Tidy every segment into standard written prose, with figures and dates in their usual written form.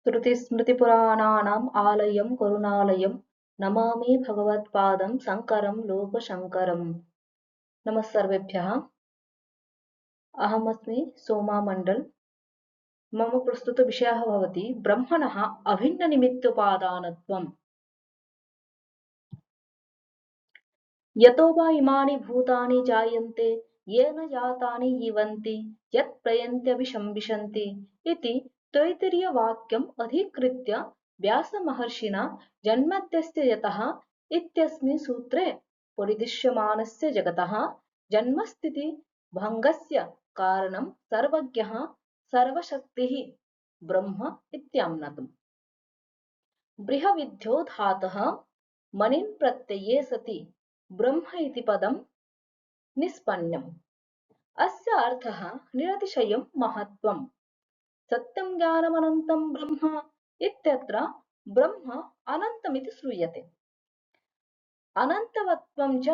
श्रुतिस्मृतिपुराणानाम् आलयं करुणालयं नमामि भगवत्पादं शङ्करं लोकशङ्करम्। नमः सर्वेभ्यः। अहमस्मि सोमा मण्डल। मम प्रस्तुतविषयः भवति ब्रह्मणः अभिन्ननिमित्तोपादानत्वम्। यतो वा इमानि भूतानि जायन्ते येन जातानि जीवन्ति यत् प्रयन्त्यभिसंविशन्ति इति तैत्तिरीयवाक्यम् अधिकृत्य व्यासमहर्षिणा जन्मत्यस्य यतः इत्यस्मिन् सूत्रे परिदृश्यमानस्य जगतः जन्मस्थितिभङ्गस्य कारणं सर्वज्ञः सर्वशक्तिः ब्रह्म इत्याम्नातम्। बृहविद्यो धातः मनिन् प्रत्यये सति ब्रह्म इति पदं निष्पन्नम्। अस्य अर्थः निरतिशयं महत्त्वम्। सत्यं ज्ञानमनन्तं ब्रह्म इत्यत्र ब्रह्म अनन्तमिति श्रूयते। अनन्तवत्वं च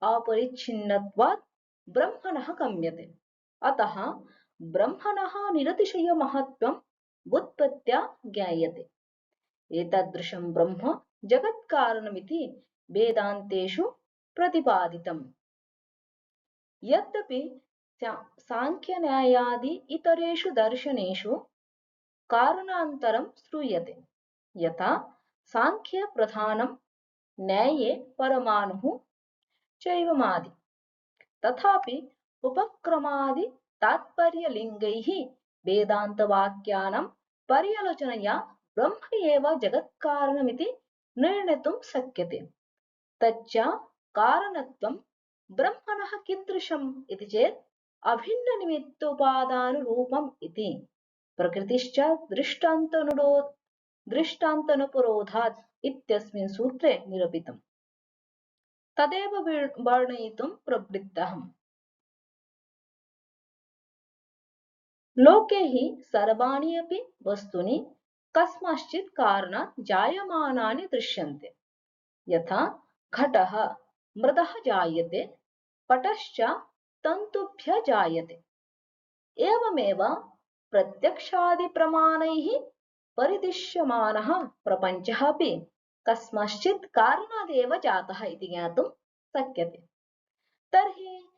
अपरिच्छिन्नत्वात् ब्रह्मणः गम्यते। अतः ब्रह्मणः निरतिशयमहत्त्वं व्युत्पत्त्या ज्ञायते। एतादृशं ब्रह्म जगत्कारणमिति वेदान्तेषु प्रतिपादितम्। यद्यपि सांख्यन्यायादि इतरेषु दर्शनेषु कारणान्तरं श्रूयते, यथा सांख्यप्रधानं न्याये परमाणुः चैवमादि, तथापि उपक्रमादि तात्पर्यलिङ्गैः वेदान्तवाक्यानां पर्यालोचनया ब्रह्म एव जगत्कारणमिति निर्णेतुं शक्यते। तच्च कारणत्वं ब्रह्मणः कीदृशम् इति चेत् अभिन्ननिमित्तोपादानरूपम् इति प्रकृतिश्च दृष्टान्तनुपरोधात् इत्यस्मिन् सूत्रे निरूपितम्। तदेव वर्णयितुं प्रवृत्तहम्। लोके हि सर्वाणि अपि वस्तूनि कस्माश्चित् कारणात् जायमानानि दृश्यन्ते। यथा घटः मृदः जायते, पटश्च तन्तुभ्यः जायते। एवमेव प्रत्यक्षादिप्रमाणैः परिदृश्यमानः प्रपञ्चः अपि कस्माश्चित् कारणादेव जातः इति ज्ञातुं शक्यते। तर्हि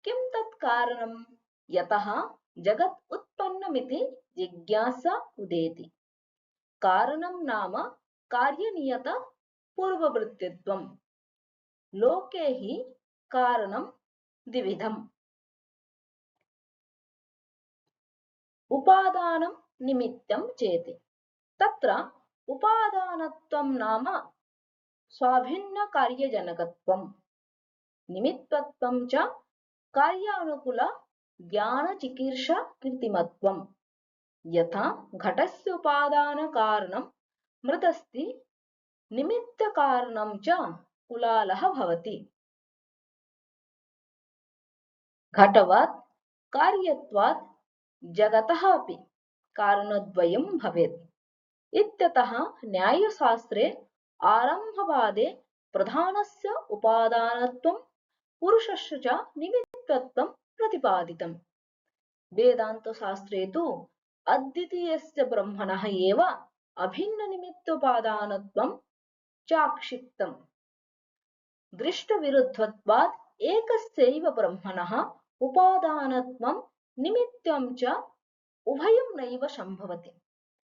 किं तत् कारणं यतः जगत् उत्पन्नमिति जिज्ञासा उदेति। कारणं नाम कार्यनियत पूर्ववृत्तित्वम्। लोके हि कारणं द्विविधम्। उपादानं निमित्तं चेति। तत्र उपादानत्वं नाम स्वाभिन्नकार्यजनकत्वम्, निमित्तत्वं च कार्यानुकूल ज्ञानचिकीर्षाकृतिमत्वम्। यथा घटस्य उपादानकारणं मृदस्ति, निमित्तकारणं च कुलालः भवति। घटवत् कार्यत्वात् जगतः अपि कारणद्वयं भवेत् इत्यतः न्यायशास्त्रे आरम्भवादे प्रधानस्य उपादानत्वं पुरुषस्य च निमित्तत्वं प्रतिपादितम्। वेदान्तशास्त्रे तु अद्वितीयस्य ब्रह्मणः एव अभिन्ननिमित्तोपादानत्वं चाक्षिप्तम्। दृष्टविरुद्धत्वात् एकस्यैव ब्रह्मणः उपादानत्वं निमित्तं च उभयं नैव सम्भवति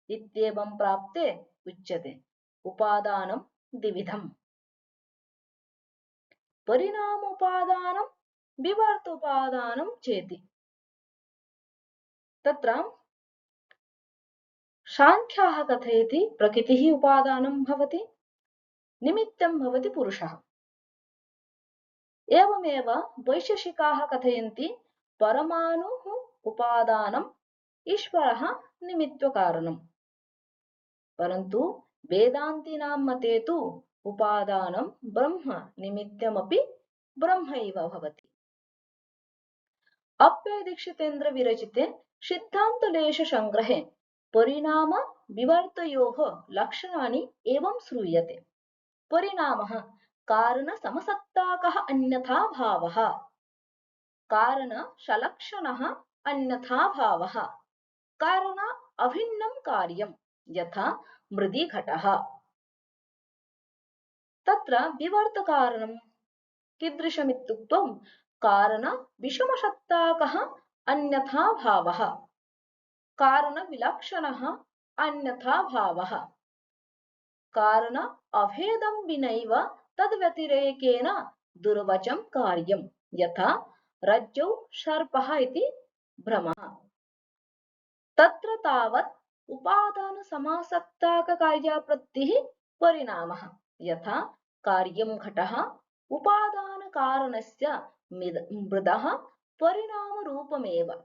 इत्येवं प्राप्ते उच्यते उपादानं द्विविधम्। परिणामोपादानं विवर्तोपादानं चेति। तत्र सांख्याः कथयति प्रकृतिः उपादानं भवति, निमित्तं भवति पुरुषः। एवमेव वैशेषिकाः कथयन्ति परमाणुः उपादानम्, ईश्वरः निमित्तकारणम्। परन्तु वेदान्तिनां मते तु उपादानं ब्रह्म, निमित्तमपि ब्रह्मैव भवति। अप्पयदीक्षितेन्द्र विरचिते सिद्धान्तलेशसंग्रहे परिणाम विवर्तयोः लक्षणानि एवं श्रूयते। परिणामः कारणसमसत्ताकः अन्यथा भावः, कारणसलक्षणः अन्यथा भावः, कारण अभिन्नं कार्यम्। यथा मृदि घटः। तत्र विवर्तकारणं कीदृशमित्युक्तौ कारणविषमसत्ताकः अन्यथा भावः, कारणविलक्षणः अन्यथा भावः, कारण अभेदं विनैव तद्व्यतिरेकेन दुर्वचं कार्यं, यथा रज्जौ सर्पः इति भ्रमः। तत्र तावत् उपादानसमासक्ताककार्याप्रवृत्तिः परिणामः, यथा कार्यं घटः उपादानकारणस्य मृदः परिणामरूपमेव,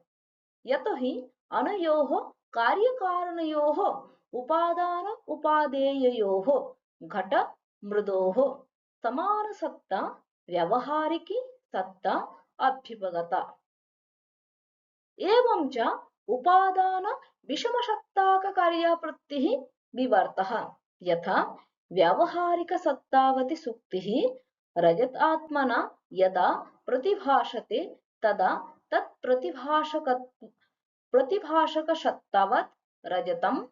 यतोहि अनयोः कार्यकारणयोः उपादान उपादेययोः घट मृदोः समानसत्ता व्यावहारिकी सत्ता अभ्युपगता। एवं च उपादान विषमसत्ताककार्याप्रवृत्तिः विवर्तः, यथा व्यावहारिकसत्तावती सुक्तिः रजतात्मना यदा प्रतिभासते तदा प्रतिभाषकसत्तावत् रजतं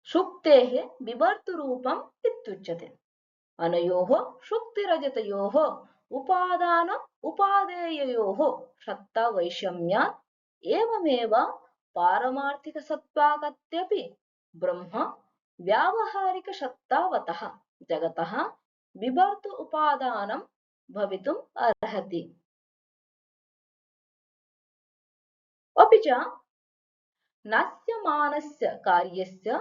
सुक्तेः विवर्तरूपम् इत्युच्यते। अनयोः सुक्तिरजतयोः उपादान उपादेययोः सत्ता वैषम्यात् एवमेव पारमार्थिकसत्त्वागत्यपि ब्रह्म व्यावहारिकसत्तावतः जगतः विवर्त उपादानं भवितुम् अर्हति। अपि च नास्यमानस्य कार्यस्य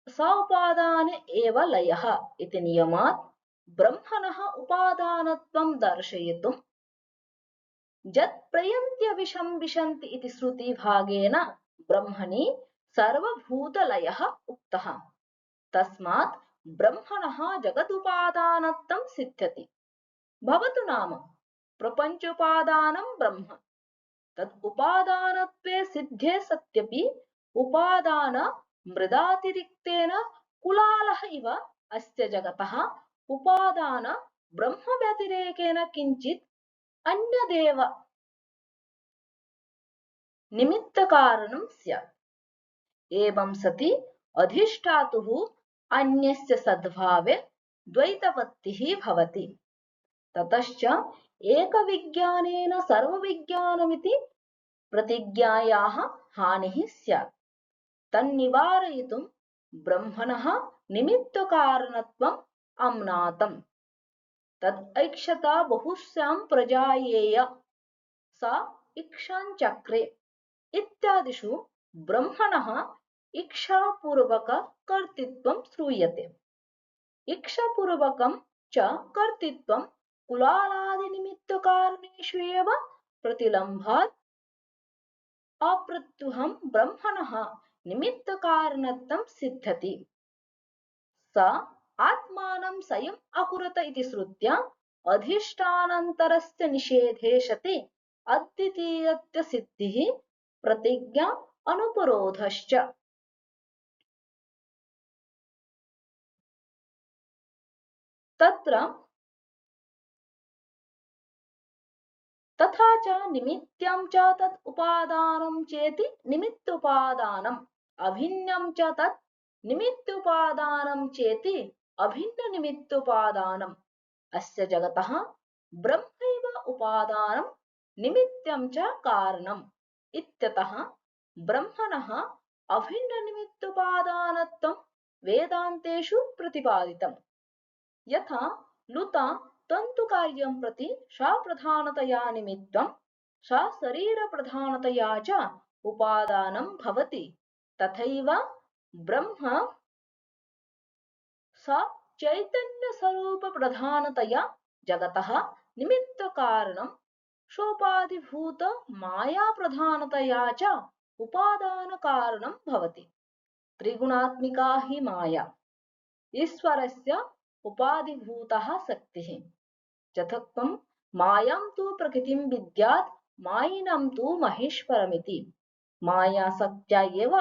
सोपादाने एव लयः इति नियमात् ब्रह्मणः उपादानत्वं दर्शयितुं यत्प्रयन्त्यविषं विशन्ति इति श्रुतिभागेन ब्रह्मणि सर्वभूतलयः उक्तः। तस्मात् ब्रह्मणः जगदुपादानत्वं सिद्ध्यति। भवतु नाम प्रपञ्चोपादानं ब्रह्म, तद् उपादानत्वे सिद्धे सत्यपि उपादान मृदातिरिक्तेन कुलालः इव अस्य जगतः उपादान ब्रह्म व्यतिरेकेन किञ्चित् अन्यदेव निमित्तकारणं स्यात्। एवं सति अधिष्ठातुः अन्यस्य सद्भावे द्वैतपत्तिः भवति। ततश्च एकविज्ञानेन सर्वविज्ञानमिति प्रतिज्ञायाः हानिः स्यात्। तन्निवारयितुं ब्रह्मणः निमित्तकारणत्वम् अम्नातम्। तदैक्षता बहुस्यां प्रजायेय सा इक्षाञ्चक्रे इत्यादिषु ब्रह्मणः इक्षापूर्वककर्तृत्वं श्रूयते। इक्षापूर्वकं च कर्तृत्वं कुलालादिनिमित्तकारणेषु एव प्रतिलम्भात् अप्रत्युहं ब्रह्मणः निमित्तकारणत्वं सिद्ध्यति। स आत्मानं स्वयम् अकुरुत इति श्रुत्या अधिष्ठानान्तरस्य निषेधे सति अद्वितीयत्व सिद्धिः प्रतिज्ञा अनुपरोधश्च। तत्र तथा च निमित्तं च तत् उपादानं चेति निमित्तोपादानम्, अभिन्नं च तत् निमित्तोपादानं चेति अभिन्न निमित्तोपादानम्। अस्य जगतः ब्रह्मैव उपादानं निमित्तं च कारणम् इत्यतः ब्रह्मणः अभिन्न निमित्तोपादानत्वं वेदान्तेषु प्रतिपादितम्। यथा लुता तन्तुकार्यं प्रति सा प्रधानतया निमित्तं सा शरीरप्रधानतया च उपादानं भवति, तथैव ब्रह्म सा चैतन्यस्वरूपप्रधानतया जगतः निमित्तकारणं सोपाधिभूत मायाप्रधानतया च उपादानकारणं भवति। त्रिगुणात्मिका हि माया ईश्वरस्य उपाधिभूतः शक्तिः। यथोक्तं मायां तु प्रकृतिं विद्यात् मायिनं तु महेश्वरमिति। मायाशक्त्या एव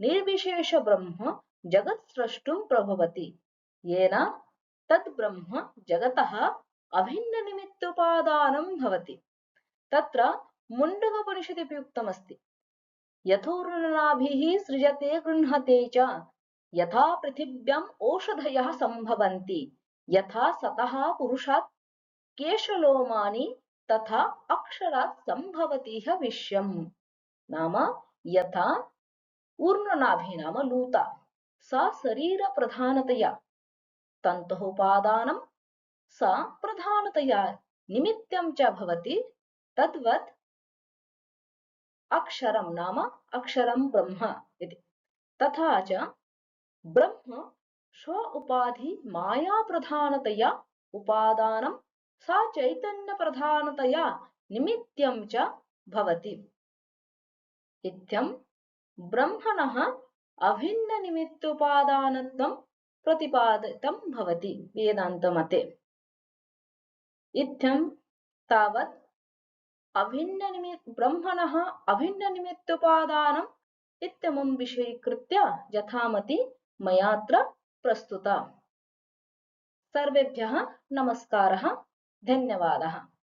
निर्विशेष ब्रह्म जगत् स्रष्टुं प्रभवति, येन तद् ब्रह्म जगतः अभिन्न निमित्तोपादानं भवति। तत्र मुण्डकोपनिषदि उक्तमस्ति, यथोर्नाभिः सृजते गृह्णते च यथा पृथिव्याम् ओषधयः सम्भवन्ति यथा सतः पुरुषात् केशलोमानि तथा अक्षरात् सम्भवतीह विश्वम्। नाम यथा ऊर्ध्वनाभि नाम लूता सा शरीरप्रधानतया तन्तुः उपादानं सा प्रधानतया निमित्तं च भवति तद्वत् अक्षरं नाम अक्षरं ब्रह्म इति। तथा च ब्रह्म स्व उपाधि माया प्रधानतया उपादानं सा चैतन्य प्रधानतया निमित्तं च भवति। इत्थं ब्रह्मणः अभिन्न निमित्तोपादानत्वं प्रतिपादितं भवति वेदान्तमते। इत्थं तावत् ब्रह्मणः अभिन्न निमित्तोपादानम् इत्यमुं विषयीकृत्य यथामति मयात्र प्रस्तुता। सर्वेभ्यः नमस्कारः, धन्यवादः।